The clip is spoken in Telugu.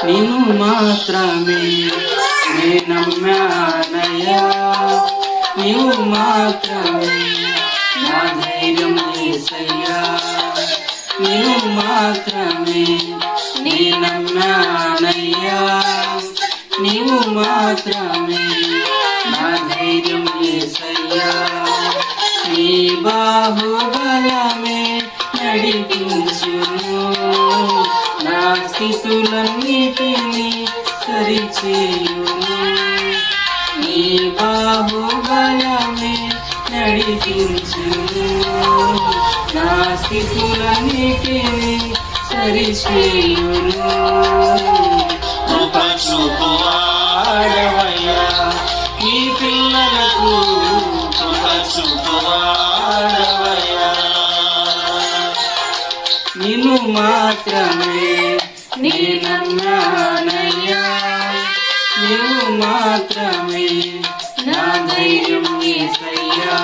నిన్ను మాత్రమే నే నమ్మానయ్యా, నీవు మాత్రమే నా ధైర్యం యేసయ్యా, నీవు మాత్రమే నే నమ్మానయ్యా, నీవు మాత్రమే నా ధైర్యం యేసయ్యా, నీ బాహుబలమే నడిపించును, నా స్థితులన్నిటినీ సరిచేయును, నీ బాహుబలమే నడిపించును, నా స్థితులన్నిటినీ సరిచేయును. కృప చూపువాడవయ్యా ఈ పిల్లలకు, కృప చూపువాడవయ్యా, నిన్ను మాత్రమే నే నమ్మానయ్యా, నీవు మాత్రమే నా ధైర్యం యేసయ్యా.